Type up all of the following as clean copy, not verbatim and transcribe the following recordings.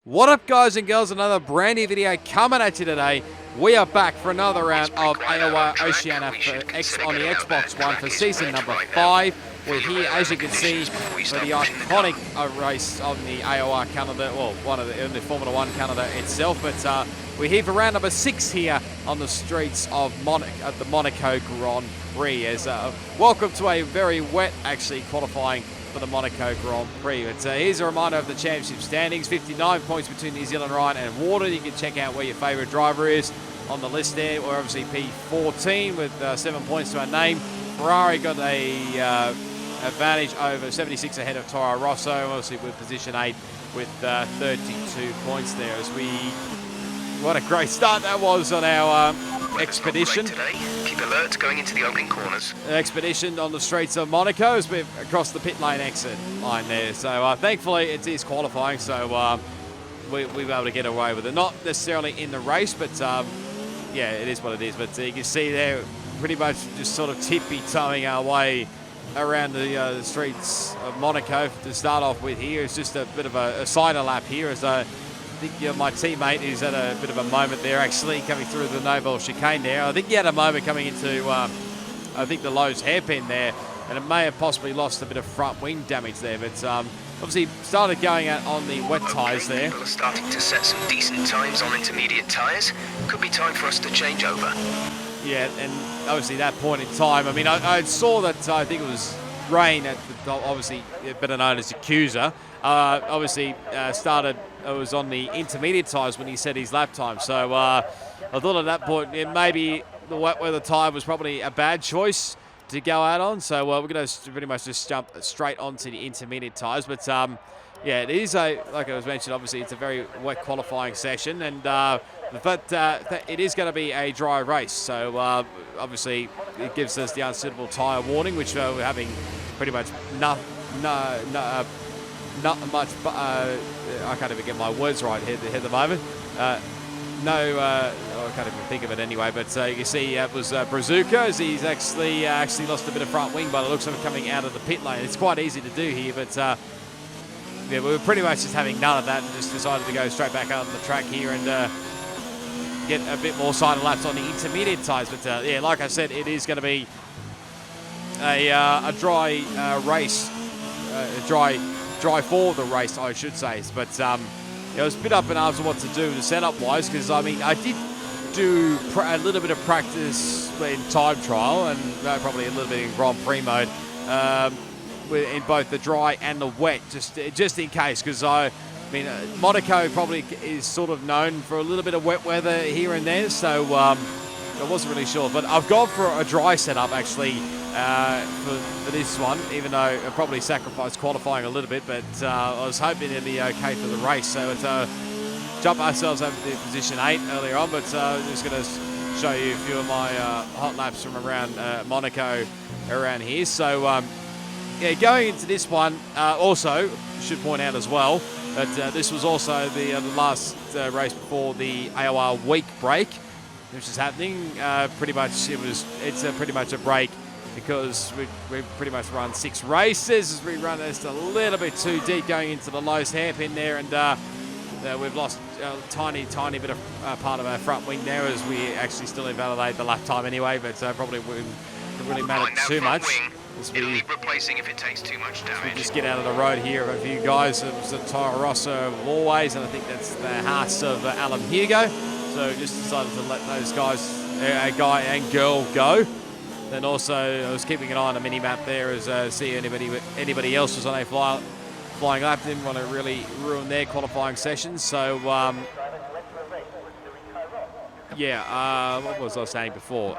What up, guys and girls? Another brand new video coming at you today. We are back for another round of AOR Oceania on the Xbox One for season number 5. We're here, as you can see, for the iconic race on the AOR calendar, well, one of the Formula 1 calendar itself. But we're here for round number 6 here on the streets of the Monaco Grand Prix. Welcome to a very wet, actually, qualifying for the Monaco Grand Prix. But here's a reminder of the championship standings. 59 points between New Zealand, Ryan and Warden. You can check out where your favourite driver is on the list there. We're obviously P14 with 7 points to our name. Ferrari got a advantage over 76 ahead of Toro Rosso. Obviously with position 8 with 32 points there. What a great start that was on our expedition. Keep alert going into the opening corners. Expedition on the streets of Monaco as we're across the pit lane exit line there. So thankfully it is qualifying, so we'll be able to get away with it. Not necessarily in the race, but yeah, it is what it is. But you can see there, pretty much just sort of tippy-toeing our way around the streets of Monaco to start off with here. It's just a bit of a cider lap here as I think my teammate is at a bit of a moment there, actually, coming through the Nobel chicane there. I think he had a moment coming into, I think, the Lowe's hairpin there, and it may have possibly lost a bit of front wing damage there. But obviously started going out on the wet tyres there. People are starting to set some decent times on intermediate tyres. Could be time for us to change over. Yeah, and obviously that point in time, I mean, I saw that I think it was rain, obviously better known as Accuser. Obviously was on the intermediate tyres when he set his lap time. So I thought at that point maybe the wet weather tyre was probably a bad choice to go out on. So we're going to pretty much just jump straight onto the intermediate tyres. But yeah, it is like I was mentioned, obviously it's a very wet qualifying session, and but it is going to be a dry race. So obviously it gives us the unsuitable tyre warning, which we're having pretty much not much, I can't even get my words right here at the moment. I can't even think of it anyway, but you can see it was Brazuca, as he's actually lost a bit of front wing, but it looks like coming out of the pit lane. It's quite easy to do here, but yeah, we were pretty much just having none of that and just decided to go straight back out on the track here and get a bit more side laps on the intermediate tyres. But yeah, like I said, it is going to be a dry race, dry for the race, I should say. But it was a bit up and after what to do the setup wise, because I mean I did do a little bit of practice in time trial and probably a little bit in Grand Prix mode in both the dry and the wet, just in case, because I mean Monaco probably is sort of known for a little bit of wet weather here and there, so I wasn't really sure. But I've gone for a dry setup actually for this one, even though I probably sacrificed qualifying a little bit, but I was hoping it'd be okay for the race. So it's jump ourselves over to position 8 earlier on, but I'm just going to show you a few of my hot laps from around Monaco around here. So yeah, going into this one, also should point out as well that this was also the last race before the AOR week break, which is happening. Pretty much it's pretty much a break, because we pretty much run 6 races as we run just a little bit too deep going into the Lowe's hairpin there, and we've lost a tiny bit of part of our front wing there, as we actually still invalidate the lap time anyway, but probably wouldn't really matter too much. It'll need replacing if it takes too much damage. We just get out of the road here of a few guys. It was the Toro Rosso of always, and I think that's the hearts of Alan Hugo. So just decided to let those guys, guy and girl, go. Then also I was keeping an eye on the mini map there as see anybody else was on a flying lap. Didn't want to really ruin their qualifying sessions. So yeah, what was I saying before?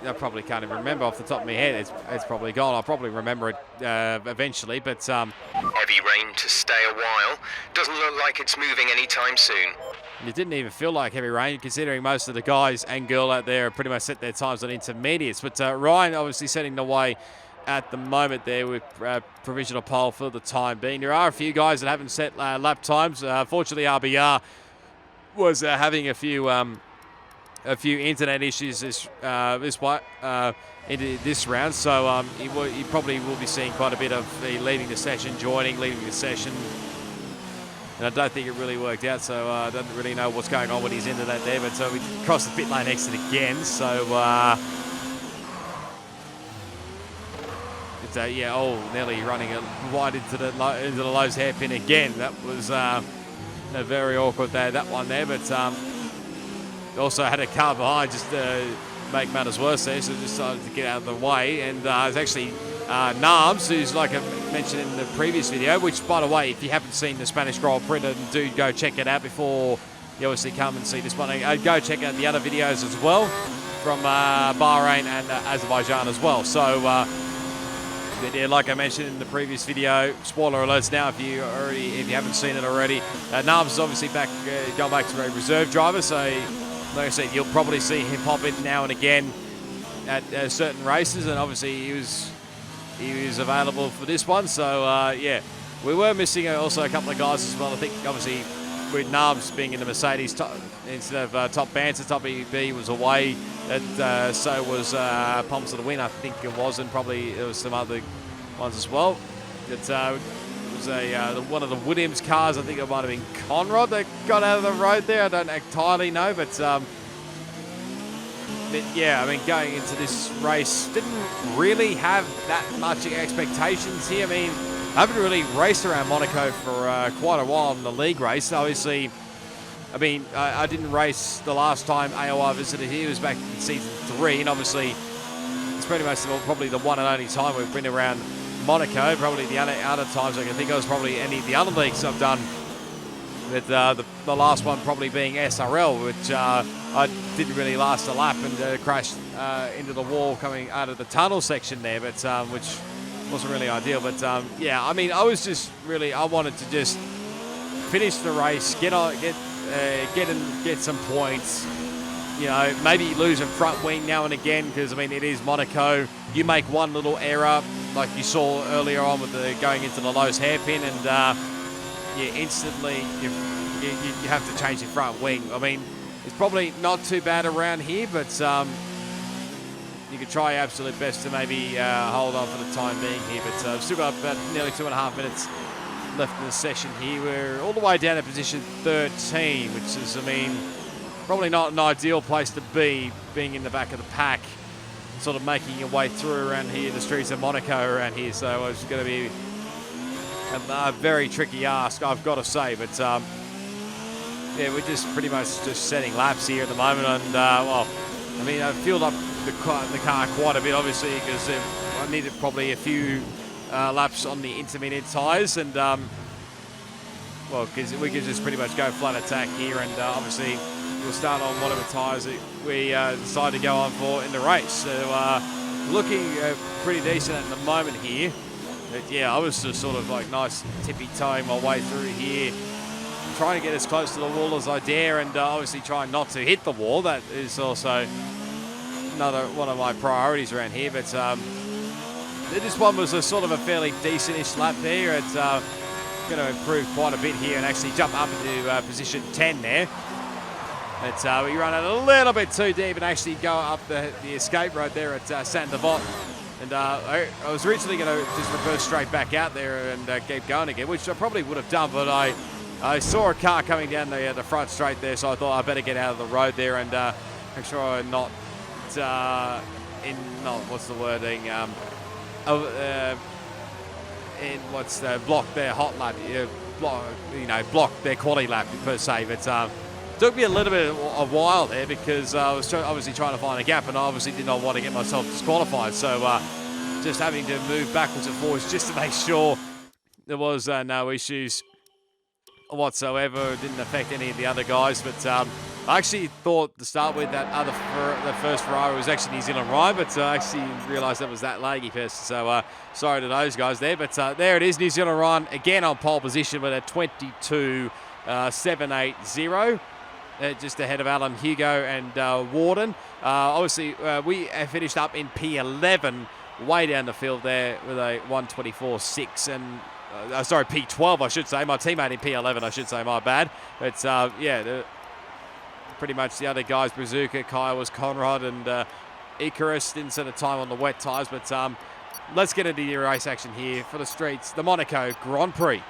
I probably can't even remember off the top of my head. It's probably gone. I'll probably remember it eventually, but heavy rain to stay a while. Doesn't look like it's moving anytime soon. It didn't even feel like heavy rain, considering most of the guys and girl out there pretty much set their times on intermediates. But Ryan obviously setting the way at the moment there with provisional pole for the time being. There are a few guys that haven't set lap times. Fortunately, RBR was having a few internet issues this into this round, so he probably will be seeing quite a bit of leaving the session, leaving the session, and I don't think it really worked out. So I don't really know what's going on with his end of that there. But so we crossed the pit lane exit again. So it's nearly running it right into the Lowe's hairpin again. That was a very awkward there, that one there. But also had a car behind just to make matters worse there, so just decided to get out of the way. And it's actually Nams, who's, like I mentioned in the previous video, which, by the way, if you haven't seen the Spanish Grand Prix, do go check it out before you obviously come and see this one. Go check out the other videos as well from Bahrain and Azerbaijan as well. So, yeah, like I mentioned in the previous video, spoiler alerts now if you haven't seen it already. Nams is obviously gone back to a reserve driver, so like I said, you'll probably see him pop in now and again at certain races, and obviously he was available for this one. So yeah, we were missing also a couple of guys as well. I think obviously with Nams being in the Mercedes instead of Top Banter, Top EB was away, and so was Pumps of the Win, I think it was, and probably there was some other ones as well. It was one of the Williams cars. I think it might have been Conrad that got out of the road there. I don't entirely know, but yeah, I mean, going into this race, didn't really have that much expectations here. I mean, I haven't really raced around Monaco for quite a while in the league race. Obviously, I mean, I didn't race the last time AOR visited here. It was back in season 3, and obviously it's pretty much probably the one and only time we've been around Monaco. Probably the other times I can think of was probably any of the other leagues I've done, with the last one probably being SRL, which I didn't really last a lap and crashed into the wall coming out of the tunnel section there, but which wasn't really ideal. But yeah, I mean, I wanted to just finish the race, get some points. You know, maybe lose a front wing now and again, because I mean, it is Monaco. You make one little error, like you saw earlier on with the going into the Lowe's hairpin, and instantly you have to change your front wing. I mean, it's probably not too bad around here, but you could try your absolute best to maybe hold on for the time being here. But we've still got about nearly 2.5 minutes left in the session here. We're all the way down to position 13, which is, I mean, probably not an ideal place to be, being in the back of the pack, sort of making your way through around here, the streets of Monaco around here. So it's going to be a very tricky ask, I've got to say. But yeah, we're just pretty much just setting laps here at the moment. And well, I mean, I've fueled up the car quite a bit, obviously, because I needed probably a few laps on the intermediate tyres, and well, because we could just pretty much go flat attack here, and obviously we'll start on whatever tyres that we decide to go on for in the race. So looking pretty decent at the moment here. But yeah, I was just sort of like nice tippy-toeing my way through here, trying to get as close to the wall as I dare, and obviously trying not to hit the wall. That is also another one of my priorities around here. But this one was a sort of a fairly decent-ish lap there. It's going to improve quite a bit here and actually jump up into position 10 there. But we run it a little bit too deep and actually go up the escape road there at Saint-Devot. And I was originally going to just reverse straight back out there and keep going again, which I probably would have done, but I saw a car coming down the front straight there, so I thought I'd better get out of the road there and make sure I'm not what's the wording, block their hot lap, block their quality lap per se. But took me a little bit of a while there, because I was obviously trying to find a gap, and I obviously did not want to get myself disqualified. So just having to move backwards and forwards just to make sure there was no issues whatsoever. It didn't affect any of the other guys. But I actually thought to start with that first Ferrari was actually New Zealand Ryan, but I actually realised that was that laggy first. So sorry to those guys there. But there it is, New Zealand Ryan again on pole position with a 22.780. Just ahead of Alan Hugo and Warden. Obviously, we finished up in P11, way down the field there with a 124.6 and sorry, P12, I should say. My teammate in P11, I should say. My bad. But yeah, pretty much the other guys, Brazuca, Kaya was Conrad, and Icarus didn't set a time on the wet tyres. But let's get into the race action here for the streets, the Monaco Grand Prix.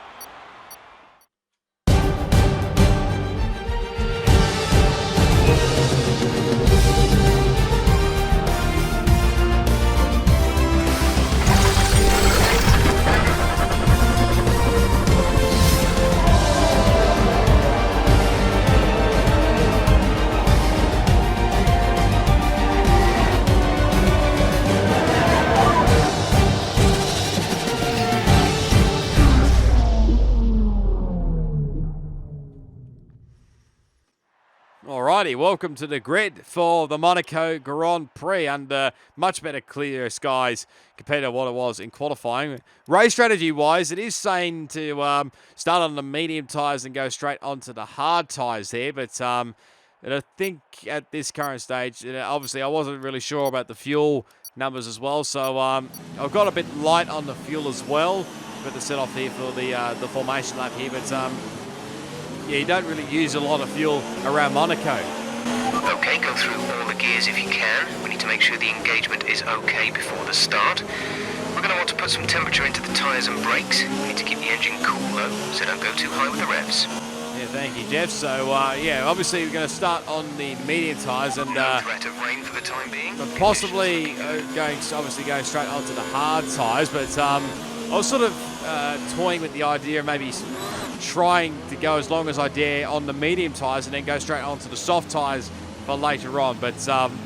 Alrighty, welcome to the grid for the Monaco Grand Prix under much better clear skies compared to what it was in qualifying. Race strategy-wise, it is saying to start on the medium tyres and go straight onto the hard tyres there, but and I think at this current stage, obviously I wasn't really sure about the fuel numbers as well, so I've got a bit light on the fuel as well. Got to set off here for the formation lap here, but yeah, you don't really use a lot of fuel around Monaco. Okay, go through all the gears if you can. We need to make sure the engagement is okay before the start. We're going to want to put some temperature into the tyres and brakes. We need to keep the engine cool though, so don't go too high with the revs. Yeah, thank you, Jeff. So, yeah, obviously we're going to start on the medium tyres and no threat of rain for the time being. But possibly going straight onto the hard tyres. But I was sort of toying with the idea of maybe trying to go as long as I dare on the medium tyres and then go straight onto the soft tyres for later on. But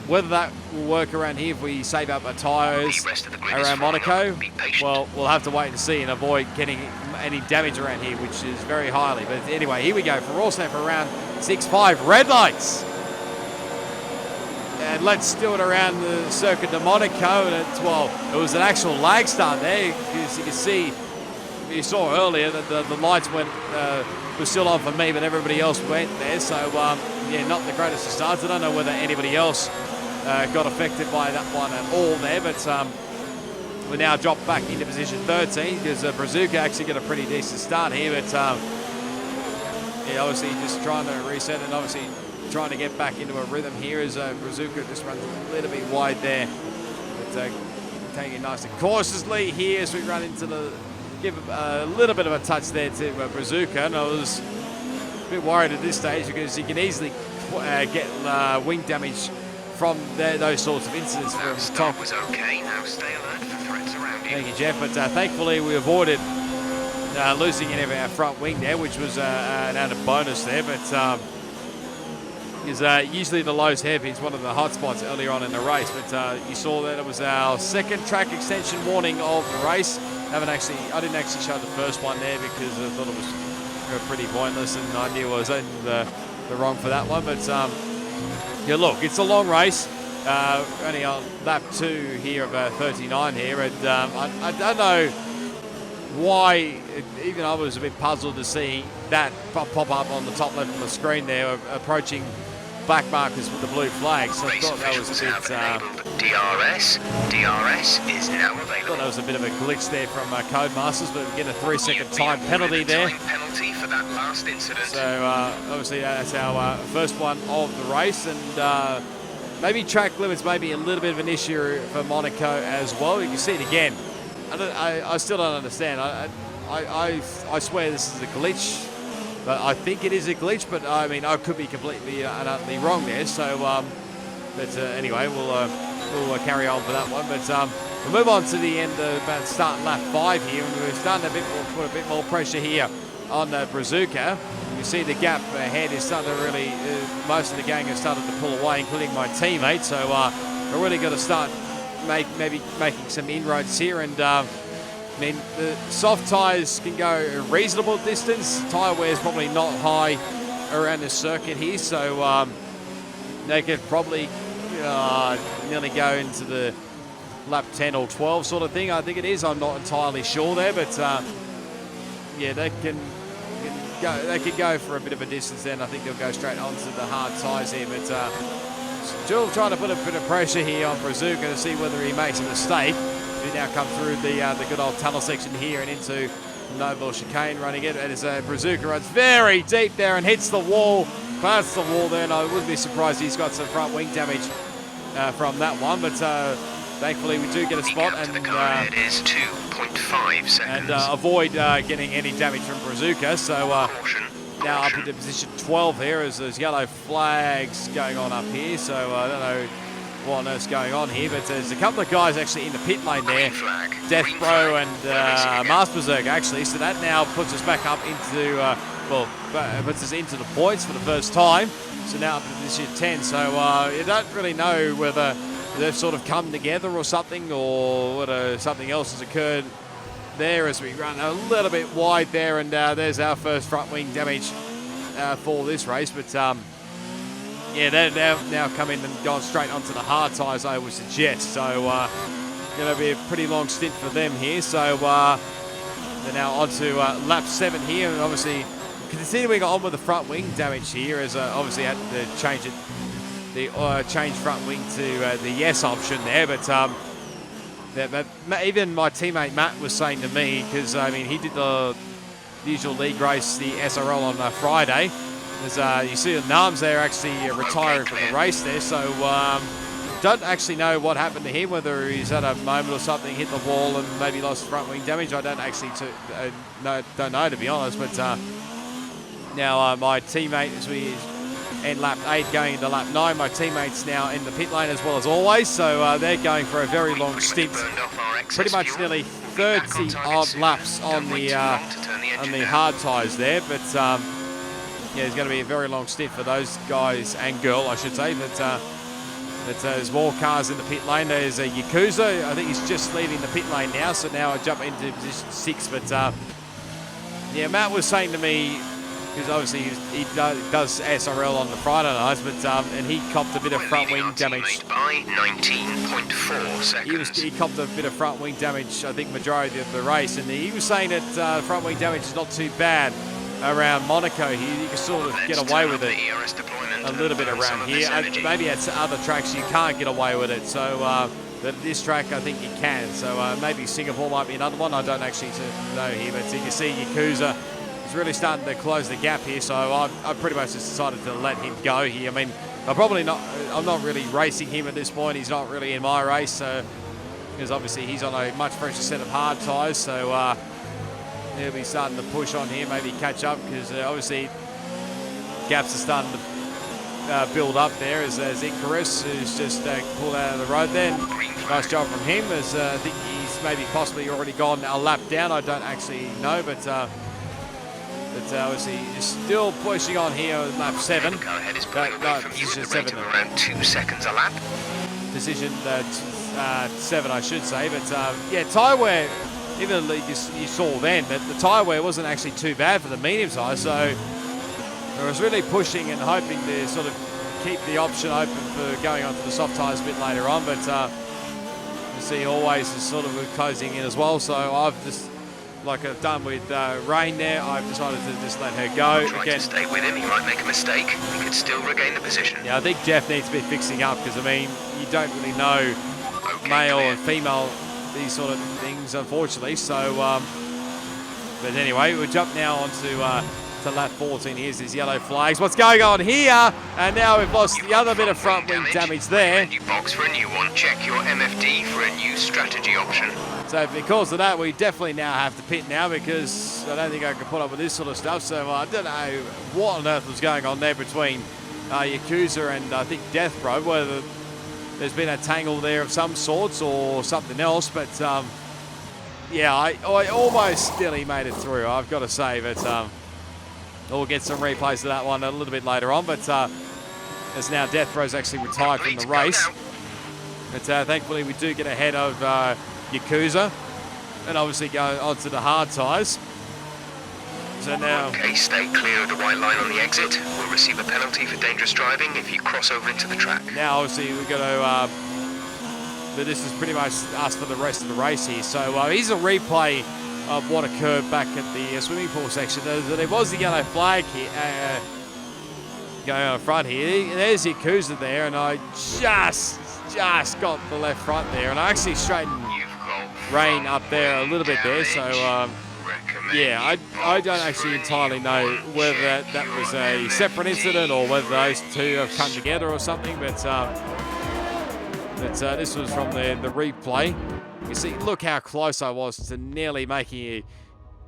whether that will work around here if we save up our tyres around Monaco, well, we'll have to wait and see and avoid getting any damage around here, which is very highly. But anyway, here we go for also for round 6.5. Red lights. And let's do it around the circuit de Monaco. And it's, well, it was an actual lag start there, because you can see, you saw earlier that the lights were still on for me, but everybody else went there. So, yeah, not the greatest of starts. I don't know whether anybody else got affected by that one at all there, but we now dropped back into position 13 because Brazuca actually got a pretty decent start here, but yeah, obviously just trying to reset and obviously trying to get back into a rhythm here as Brazuca just runs a little bit wide there, but taking it nice and cautiously here as we run into the, give a little bit of a touch there to Brazuca, and I was a bit worried at this stage because you can easily get wing damage from those sorts of incidents from the top. Was okay. Now stay alert for threats around you. Thank you, Jeff. But thankfully we avoided losing any of our front wing there, which was an added bonus there. But because usually the Lowe's hairpin's one of the hot spots earlier on in the race. But you saw that it was our second track extension warning of the race. I didn't actually show the first one there because I thought it was pretty pointless, and I knew I was in the wrong for that one. But yeah, look, it's a long race. Only on lap 2 here of 39 here, and I don't know why. Even I was a bit puzzled to see that pop up on the top left of the screen there, approaching black markers with the blue flags. So I thought that was a bit. DRS is now available. I thought that was a bit of a glitch there from Codemasters, but we get a 3-second time penalty there. Penalty for that last incident. So obviously that's our first one of the race, and maybe track limits may be a little bit of an issue for Monaco as well. You can see it again. I still don't understand. I swear this is a glitch, but I think it is a glitch. But I mean, I could be completely and utterly wrong there. So, but anyway, we'll carry on for that one. But we'll move on to the end of start lap 5 here, and we're starting to put a bit more pressure here on Brazuca. You see the gap ahead is starting to really. Most of the gang have started to pull away, including my teammate. So we're really going to start maybe making some inroads here, and I mean, the soft tyres can go a reasonable distance. Tyre wear is probably not high around this circuit here, so they could probably nearly go into the lap 10 or 12 sort of thing. I think it is. I'm not entirely sure there, but yeah, they can go. They could go for a bit of a distance. Then I think they'll go straight onto the hard tyres here, but. Still trying to put a bit of pressure here on Brazuca to see whether he makes a mistake. We now come through the good old tunnel section here and into Noble Chicane running it. And as Brazuca runs very deep there and hits the wall, plants the wall there, and I wouldn't be surprised he's got some front wing damage from that one. But thankfully we do get a spot and it is 2.5 seconds. And avoid getting any damage from Brazuca. So. Now up into position 12 here as there's yellow flags going on up here, so I don't know what on earth's going on here, but there's a couple of guys actually in the pit lane there, Death Bro and Mars Berserk actually, so that now puts us back up into, puts us into the points for the first time, so now up to position 10, so you don't really know whether they've sort of come together or something, or whether something else has occurred there as we run a little bit wide there, and there's our first front wing damage for this race. But yeah, they're now come in and gone straight onto the hard tyres, I would suggest. So going to be a pretty long stint for them here. So they're now on to lap 7 here, and obviously continuing on with the front wing damage here, as obviously had to change it, change front wing to the yes option there. But even my teammate Matt was saying to me, because I mean he did the usual league race, the SRL on Friday. As you see the Nams there actually retiring from the race there, so don't actually know what happened to him, whether he's had a moment or something, hit the wall and maybe lost front wing damage. I don't actually don't know, to be honest. But now my teammate, as we end lap 8 going into lap 9, my teammate's now in the pit lane as well as always, so they're going for a very long stint, pretty much nearly 30 odd laps on the hard tyres there. But yeah, it's going to be a very long stint for those guys and girl, I should say. But there's more cars in the pit lane. There's a Yakuza. I think he's just leaving the pit lane now, so now I jump into position 6. But yeah, Matt was saying to me, because obviously he does SRL on the Friday nights, but and he copped a bit of front wing damage. By 19.4 seconds. He copped a bit of front wing damage, I think, majority of the race, and he was saying that front wing damage is not too bad around Monaco. You can sort of get away with it a little bit around here. Maybe at other tracks you can't get away with it. So but this track I think you can. So maybe Singapore might be another one. I don't actually know here, but you can see Yakuza is really starting to close the gap here. So I pretty much just decided to let him go here. I mean, I'm not really racing him at this point. He's not really in my race, because obviously he's on a much fresher set of hard tyres. So he'll be starting to push on here, maybe catch up, because obviously gaps are starting to build up there. As Icarus, who's just pulled out of the road there. Nice job from him, as I think he's maybe possibly already gone a lap down. I don't actually know, but obviously he's still pushing on here with lap 7. Car ahead is pulling away from you at the rate of around 2 seconds a lap. Position 7, I should say. But yeah, tyre wear, even though you saw then that the tyre wear wasn't actually too bad for the medium tyre, so I was really pushing and hoping to sort of keep the option open for going onto the soft tyres a bit later on. But you see, always is sort of closing in as well. So I've just, like I've done with Rain there, I've decided to just let her go. Try to stay with him. He might make a mistake. He could still regain the position. Yeah, I think Jeff needs to be fixing up, because I mean, you don't really know male and female, these sort of things, unfortunately. So, but anyway, we'll jump now onto to lap 14. Here's his yellow flags. What's going on here? And now we've lost the other bit of front wing damage there. You box for a new one. Check your MFD for a new strategy option. So because of that, we definitely now have to pit now, because I don't think I can put up with this sort of stuff. So I don't know what on earth was going on there between Yakuza and I think Death Bro, whether there's been a tangle there of some sorts or something else. But yeah, I almost nearly made it through, I've got to say. But we'll get some replays of that one a little bit later on. But as now Death Bro's actually retired from the race. But thankfully we do get ahead of Yakuza, and obviously go onto the hard tyres. So now... Okay, stay clear of the white line on the exit. We'll receive a penalty for dangerous driving if you cross over into the track. Now obviously we've got to... but this is pretty much us for the rest of the race here. So here's a replay of what occurred back at the swimming pool section. There was the yellow flag here, going on front here. There's Yakuza there, and I just got the left front there, and I actually straightened Rain up there a little bit there. So yeah, I don't actually entirely know whether that was a separate incident or whether those two have come together or something. But this was from the replay. You see, look how close I was to nearly making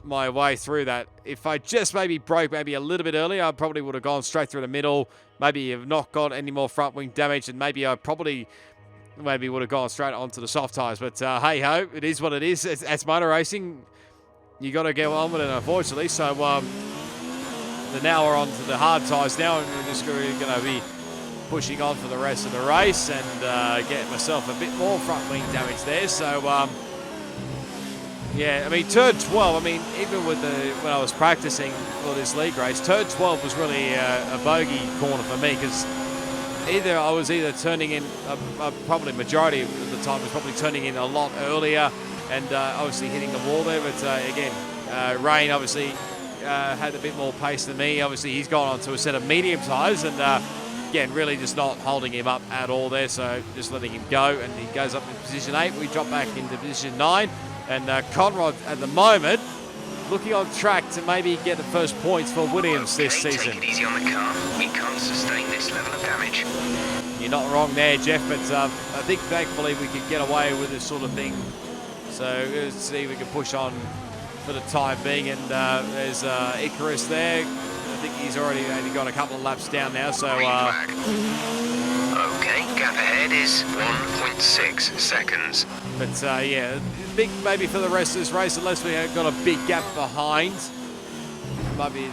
my way through that. If I just maybe broke a little bit earlier, I probably would have gone straight through the middle. Maybe have not got any more front wing damage, and maybe I probably would have gone straight onto the soft tyres. But hey ho, it is what it is. It's motor racing. You got to get on with it, unfortunately. So now we're on to the hard tyres now, and we're just going to be pushing on for the rest of the race and get myself a bit more front wing damage there. So yeah, I mean, turn 12, I mean, even with when I was practicing for this league race, turn 12 was really a bogey corner for me, because either I was turning in, probably majority of the time was probably turning in a lot earlier and obviously hitting the wall there. But again, Rain obviously had a bit more pace than me. Obviously, he's gone on to a set of medium tyres and again, really just not holding him up at all there. So just letting him go, and he goes up in position 8. We drop back into position 9, and Conrad at the moment looking on track to maybe get the first points for Williams this season. Take it easy on the car. We can't sustain this level of damage. You're not wrong there, Jeff, but I think thankfully we could get away with this sort of thing. So let's see if we can push on for the time being. And there's Icarus there. I think he's already only got a couple of laps down now. So okay, gap ahead is 1.6 seconds. But yeah, I think maybe for the rest of this race, unless we have got a big gap behind,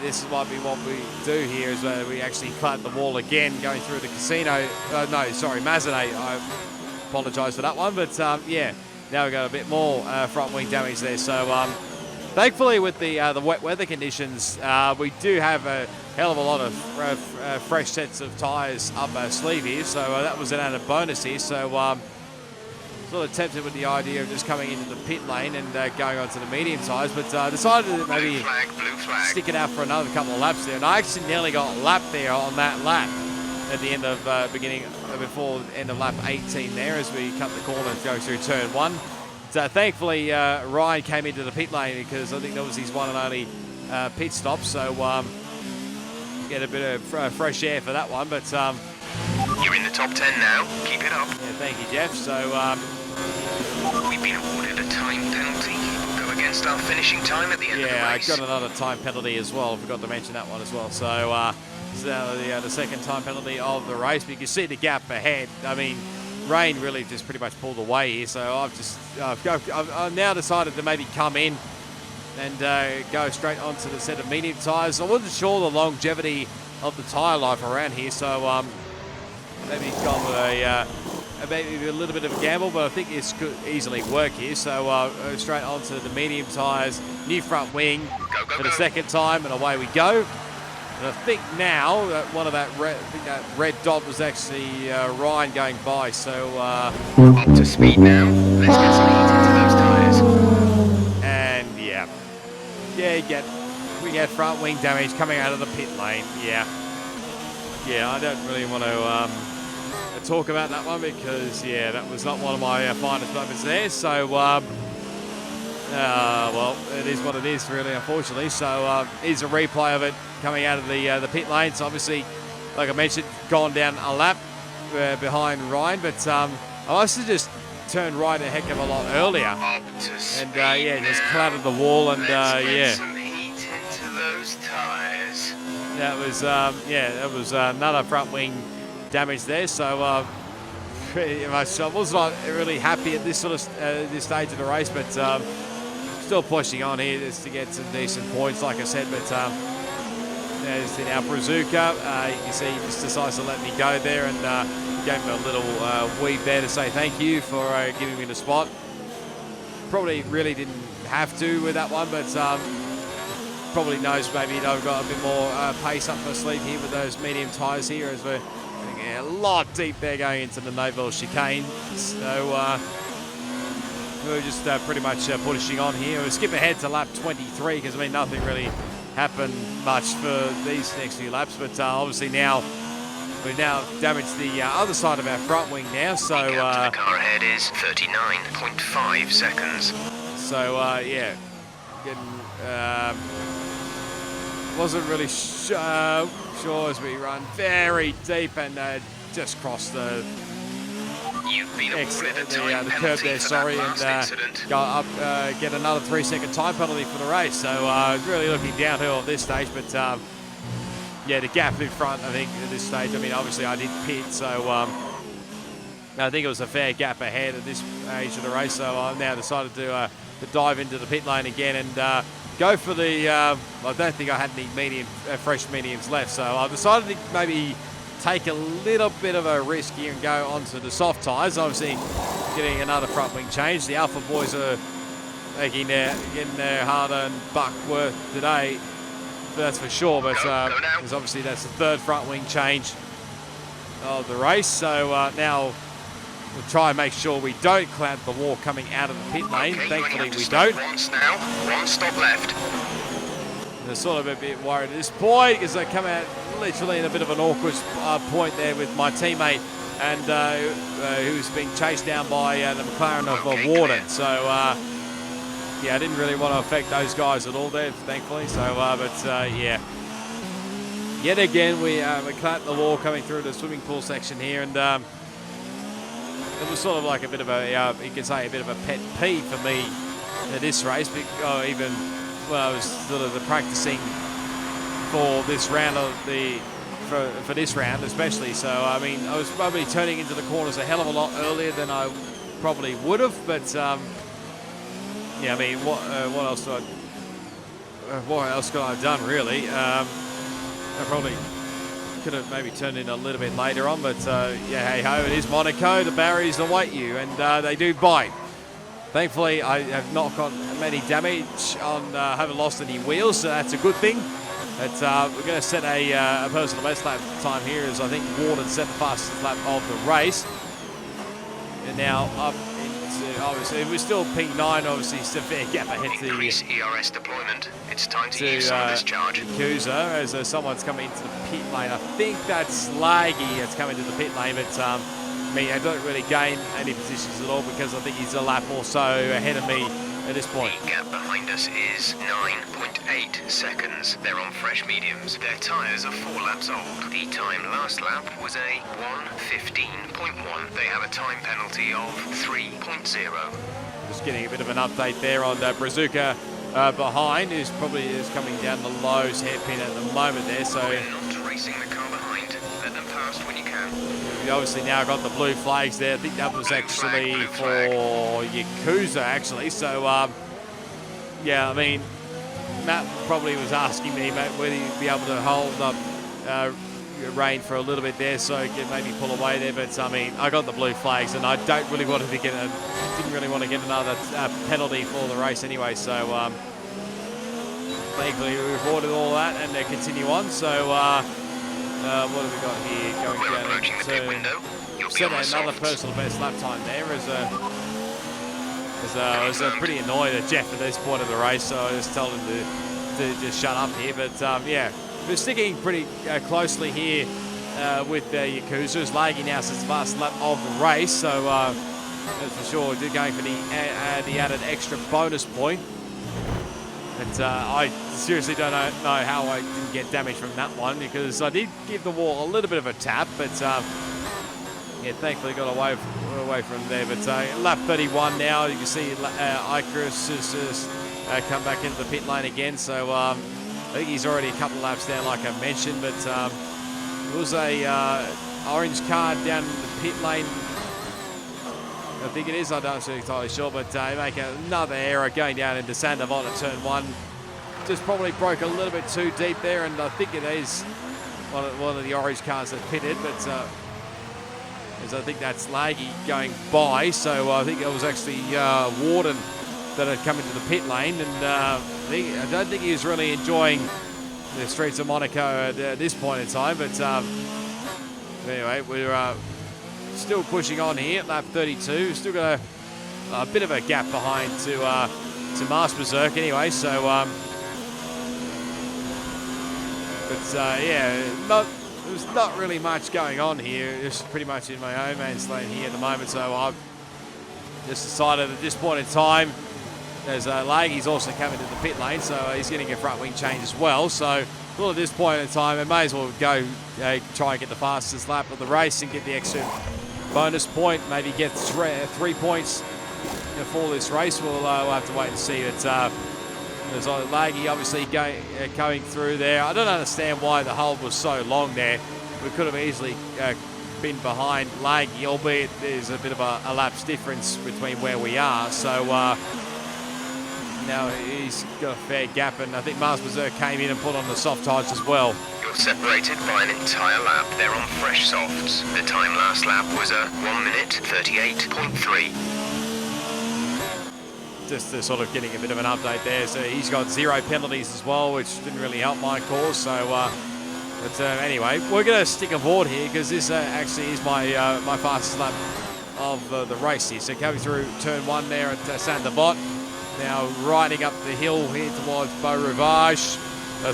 this might be what we do here, is we actually cloud the wall again, going through the casino. No, sorry, Mazenate. I apologise for that one. But yeah, now we've got a bit more front wing damage there. So thankfully, with the wet weather conditions, we do have a hell of a lot of fresh sets of tyres up our sleeve here. So that was an added bonus here. So sort of tempted with the idea of just coming into the pit lane and going on to the medium tyres, but decided to maybe stick it out for another couple of laps there. And I actually nearly got lapped there on that lap at the end of before the end of lap 18 there, as we cut the corner and go through turn 1. So thankfully Ryan came into the pit lane, because I think that was his one and only pit stop. So get a bit of fresh air for that one. But you're in the top 10 now. Keep it up. Yeah, thank you, Jeff. So we've been awarded a time penalty. We'll go against our finishing time at the end of the race. Yeah, I got another time penalty as well. I forgot to mention that one as well. So the second time penalty of the race. But you can see the gap ahead. I mean, Rain really just pretty much pulled away here. So I've now decided to maybe come in and go straight onto the set of medium tyres. I wasn't sure the longevity of the tyre life around here, so maybe he's gone with maybe a little bit of a gamble, but I think this could easily work here. So straight onto the medium tyres, new front wing for the second time, and away we go. And I think now one of that red dot was actually Ryan going by. So up to speed now. Let's get some heat into those tyres. And yeah, we get front wing damage coming out of the pit lane. Yeah, I don't really want to talk about that one, because yeah, that was not one of my finest moments there. So well, it is what it is, really, unfortunately. So here's a replay of it coming out of the pit lane. So obviously, like I mentioned, gone down a lap behind Ryan, but I must have just turned right a heck of a lot earlier, and yeah, just clattered the wall, and yeah, some heat into those tyres. that was another front wing damage there. So pretty much I was not really happy at this sort of this stage of the race, but still pushing on here just to get some decent points, like I said. But there's in our Brazuca, you can see he just decides to let me go there, and gave him a little weave there to say thank you for giving me the spot. Probably really didn't have to with that one, but probably knows maybe I've got a bit more pace up my sleeve here with those medium tyres here, as we're getting a lot deep there going into the Noble chicane. So we're just pretty much pushing on here. We'll skip ahead to lap 23, because I mean nothing really happened much for these next few laps, but obviously now we've damaged the other side of our front wing now. So the car ahead is 39.5 seconds. So yeah, getting wasn't really sure as we run very deep and just crossed the You've been awarded a time the penalty curb there, for sorry, that last and incident. go up, get another 3-second time penalty for the race. So really looking downhill at this stage, but yeah, the gap in front, I think, at this stage, I mean, obviously I did pit, so I think it was a fair gap ahead at this stage of the race. So I've now decided to dive into the pit lane again and go for the, I don't think I had any fresh mediums left, so I decided to maybe take a little bit of a risk here and go onto the soft tyres. Obviously getting another front wing change. The Alpha boys are getting their hard-earned buck worth today, that's for sure. But because obviously that's the third front wing change of the race. So now we'll try and make sure we don't cloud the wall coming out of the pit lane. Okay, Thankfully we don't. Once now, one stop left. They're sort of a bit worried at this point because they come out literally in a bit of an awkward point there with my teammate and who's being chased down by the McLaren of Warden. So yeah, I didn't really want to affect those guys at all there, thankfully. So yeah, yet again we clamped the wall coming through the swimming pool section here, and it was sort of like a bit of a you can say a bit of a pet peeve for me at this race, because even well, I was sort of practicing for this round of for this round especially. So I mean, I was probably turning into the corners a hell of a lot earlier than I probably would have. But yeah, I mean, what else could I have done really? I probably could have maybe turned in a little bit later on. But yeah, hey ho, it is Monaco. The barriers await you, and they do bite. Thankfully, I have not got many damage on, haven't lost any wheels, so that's a good thing. But we're going to set a personal best lap time here, as I think Warden set the fastest lap of the race. And now up into, obviously, we're still P9, obviously, severe gap ahead to Increase ERS deployment. It's time to use some of this charge. Yakuza, as someone's coming into the pit lane. I think that's Laggy that's coming to the pit lane, but I mean, I don't really gain any positions at all because I think he's a lap or so ahead of me at this point. The gap behind us is 9.8 seconds. They're on fresh mediums. Their tyres are 4 laps old. The time last lap was a 1:15.1. They have a time penalty of 3.0. Just getting a bit of an update there on Brazuca behind, who's probably coming down the lows hairpin at the moment there. So we're not racing the car behind. Let them pass when you can. We obviously now got the blue flags there. I think that was actually for Yakuza, actually. So, yeah, I mean, Matt probably was asking me, mate, whether he'd be able to hold up rein for a little bit there, so he could maybe pull away there. But, I mean, I got the blue flags, and I don't really want to get didn't really want to get another penalty for the race anyway. So, thankfully, we avoided all that, and they continue on. So, what have we got here? Going We're down approaching the pit window. You'll be on the another softs. personal best lap time there. I was pretty annoyed at Jeff at this point of the race, so I just told him to just shut up here. But yeah, we're sticking pretty closely here with Yakuza. It's lagging now since the last lap of the race, so that's for sure. We're going for the added extra bonus point. But I seriously don't know how I didn't get damage from that one, because I did give the wall a little bit of a tap, but yeah, thankfully got away from there. But lap 31 now, you can see Icarus has come back into the pit lane again. So I think he's already a couple of laps down, like I mentioned. But there was a orange car down in the pit lane. I think it is, I'm not entirely sure, but they make another error going down into Santa Vota turn 1. Just probably broke a little bit too deep there, and I think it is one of the orange cars that pitted, but as I think that's Laggy going by, so I think it was actually Warden that had come into the pit lane, and I don't think he was really enjoying the streets of Monaco at this point in time, but anyway, we're still pushing on here, lap 32. Still got a bit of a gap behind to Mars Berserk anyway. So, yeah, there's not really much going on here. Just pretty much in my own man's lane here at the moment. So I've just decided at this point in time, there's Laggy's also coming to the pit lane, so he's getting a front wing change as well. So, well, at this point in time, I may as well go try and get the fastest lap of the race and get the extra bonus point, maybe get 3 points for this race. We'll have to wait and see. But there's Laggy obviously going through there. I don't understand why the hold was so long there. We could have easily been behind Laggy, albeit there's a bit of a lapse difference between where we are. So now he's got a fair gap, and I think Mars Berserk came in and put on the soft tyres as well. You're separated by an entire lap. They're on fresh softs. The time last lap was a 1:38.3. Just sort of getting a bit of an update there. So he's got 0 penalties as well, which didn't really help my cause. So But anyway, we're going to stick aboard here because this actually is my my fastest lap of the race here. So coming through turn 1 there at Saint-Devot. Now riding up the hill here towards Beau Rivage.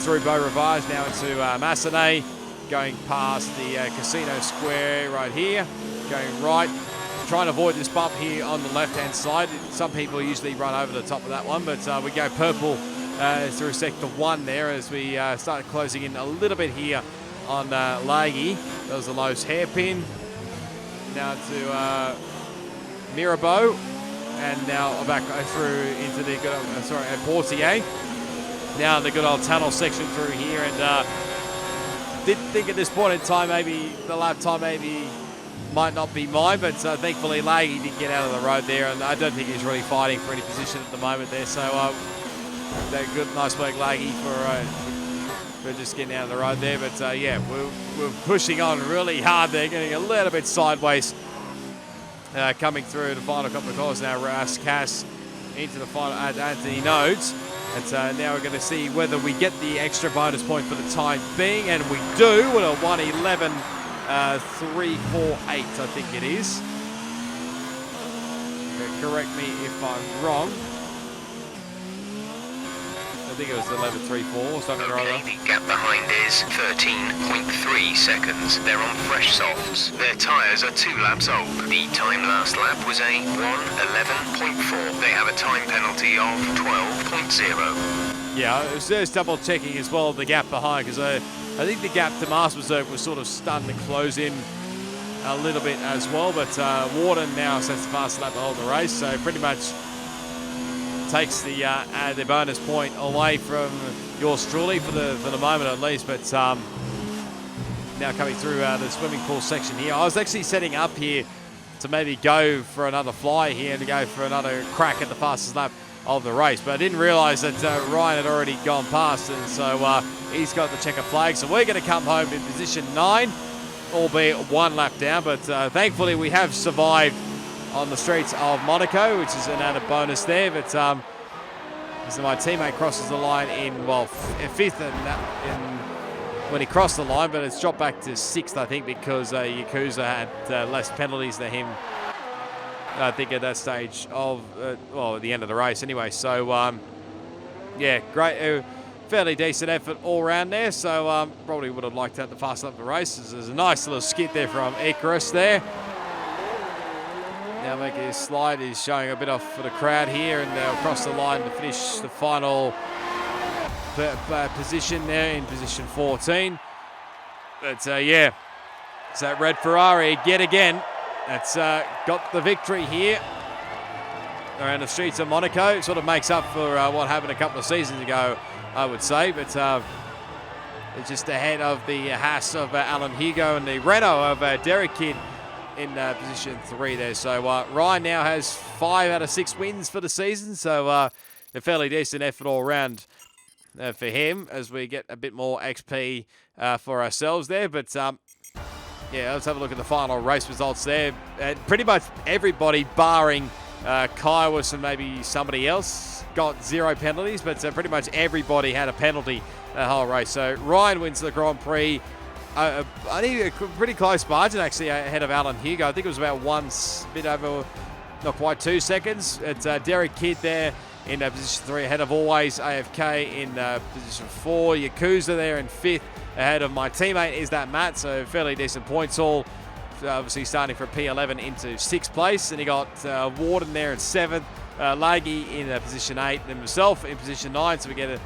Through Beau Rivage now into Massenet. Going past the Casino Square right here. Going right. Trying to avoid this bump here on the left-hand side. Some people usually run over the top of that one, but we go purple through sector 1 there as we start closing in a little bit here on Laggy. That was the Lowe's hairpin. Now to Mirabeau, and now back through into the good old, Portier. Now the good old tunnel section through here, and did think at this point in time maybe the lap time might not be mine, but thankfully Laggy did get out of the road there, and I don't think he's really fighting for any position at the moment there. So that good, nice work Laggy for just getting out of the road there. But yeah, we're pushing on really hard there, getting a little bit sideways. Coming through the final couple of corners now, Rouse Cass into the final at Anthony Nodes. And now we're going to see whether we get the extra bonus point for the time being, and we do with a 1:11. 3:48, I think it is. Correct me if I'm wrong. I think it was 11:34 or something or other. The gap behind is 13.3 seconds. They're on fresh softs. Their tyres are 2 laps old. The time last lap was a 1:11.4. They have a time penalty of 12.0. Yeah, I was just double checking as well the gap behind, because I think the gap to Mars Reserve was sort of starting to close in a little bit as well, but Warden now sets the fastest lap of the race, so pretty much takes the bonus point away from yours truly for the moment at least. But now coming through the swimming pool section here, I was actually setting up here to maybe go for another fly here and to go for another crack at the fastest lap of the race, but I didn't realise that Ryan had already gone past, and so he's got the checker flag. So we're going to come home in position 9, albeit 1 lap down, but thankfully we have survived on the streets of Monaco, which is an added bonus there. But so my teammate crosses the line in 5th when he crossed the line, but it's dropped back to 6th, I think, because Yakuza had less penalties than him. I think at that stage of, at the end of the race anyway. So, yeah, great, fairly decent effort all round there. So, probably would have liked to have the fast lap of the race. There's a nice little skid there from Icarus there. Now making his slide, he's showing a bit off for the crowd here, and they'll cross the line to finish the final position there in position 14. But, yeah, it's that red Ferrari yet again. That's got the victory here around the streets of Monaco. It sort of makes up for what happened a couple of seasons ago, I would say. But it's just ahead of the Haas of Alan Hugo and the Renault of Derek Kidd in position 3 there. So Ryan now has 5 out of 6 wins for the season. So a fairly decent effort all around for him as we get a bit more XP for ourselves there. But yeah, let's have a look at the final race results there. Pretty much everybody, barring Kaiwas and maybe somebody else, got 0 penalties, but pretty much everybody had a penalty the whole race. So Ryan wins the Grand Prix. I think a pretty close margin, actually, ahead of Alan Hugo. I think it was about bit over, not quite 2 seconds. It's Derek Kidd there in position 3, ahead of Always AFK in position 4. Yakuza there in 5th. Ahead of my teammate is that Matt, so fairly decent points all. Obviously starting from P11 into 6th place, and he got Warden there in 7th, Laggy in position 8, and himself in position 9, so we get a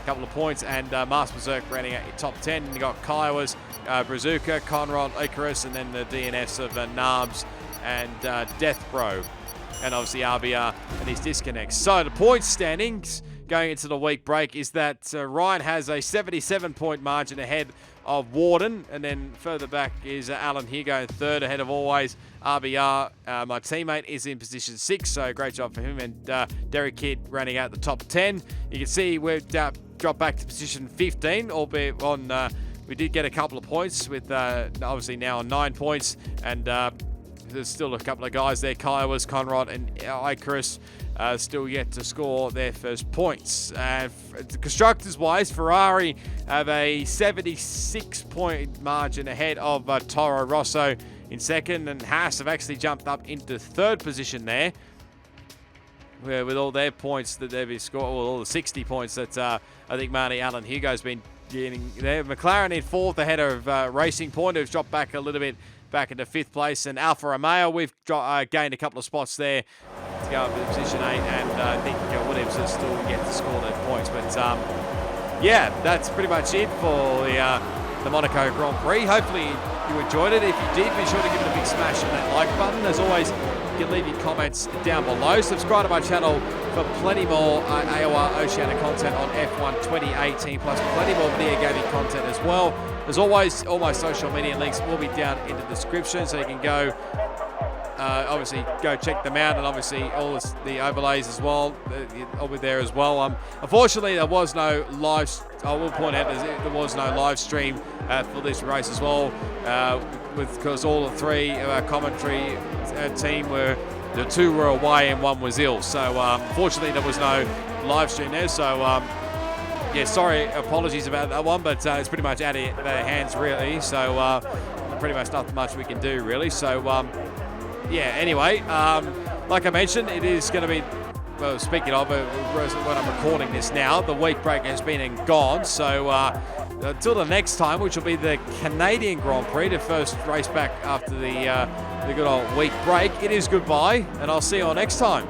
couple of points, and Master Berserk running out in top 10. And you got Kaiwas, Brazuka, Conrad, Icarus, and then the DNS of Narbs and Death Bro, and obviously RBR and his disconnects. So the points standings going into the week break is that Ryan has a 77-point margin ahead of Warden, and then further back is Alan Hugo in 3rd, ahead of Always RBR. My teammate is in position 6, so great job for him, and Derek Kidd running out the top 10. You can see we've dropped back to position 15, albeit on we did get a couple of points with obviously now on 9 points, and there's still a couple of guys there, Kaiwas, Conrad, and Icarus still yet to score their first points. Constructors-wise, Ferrari have a 76-point margin ahead of Toro Rosso in second, and Haas have actually jumped up into third position there, where with all their points that they've scored, all the 60 points that I think Marty Allen Hugo's been getting there. McLaren in fourth ahead of Racing Point, who's dropped back a little bit back into fifth place, and Alfa Romeo, we've gained a couple of spots there to go up to position 8, and I think Williams has still yet to score their points. But yeah, that's pretty much it for the Monaco Grand Prix. Hopefully you enjoyed it. If you did, be sure to give it a big smash on that like button. As always, you can leave your comments down below. Subscribe to my channel for plenty more AOR Oceania content on F1 2018, plus plenty more video gaming content as well. As always, all my social media links will be down in the description, so you can go, obviously, go check them out, and obviously all the overlays as well, will be there as well. Unfortunately, there was no live. I will point out there was no live stream for this race as well, because all the three of our commentary team the two were away and one was ill. So unfortunately, there was no live stream there. So yeah, sorry, apologies about that one, but it's pretty much out of their hands really. So pretty much nothing much we can do really. So yeah, anyway, like I mentioned, it is going to be, well, speaking of when I'm recording this now, the week break has been and gone. So until the next time, which will be the Canadian Grand Prix, the first race back after the good old week break, it is goodbye, and I'll see you all next time.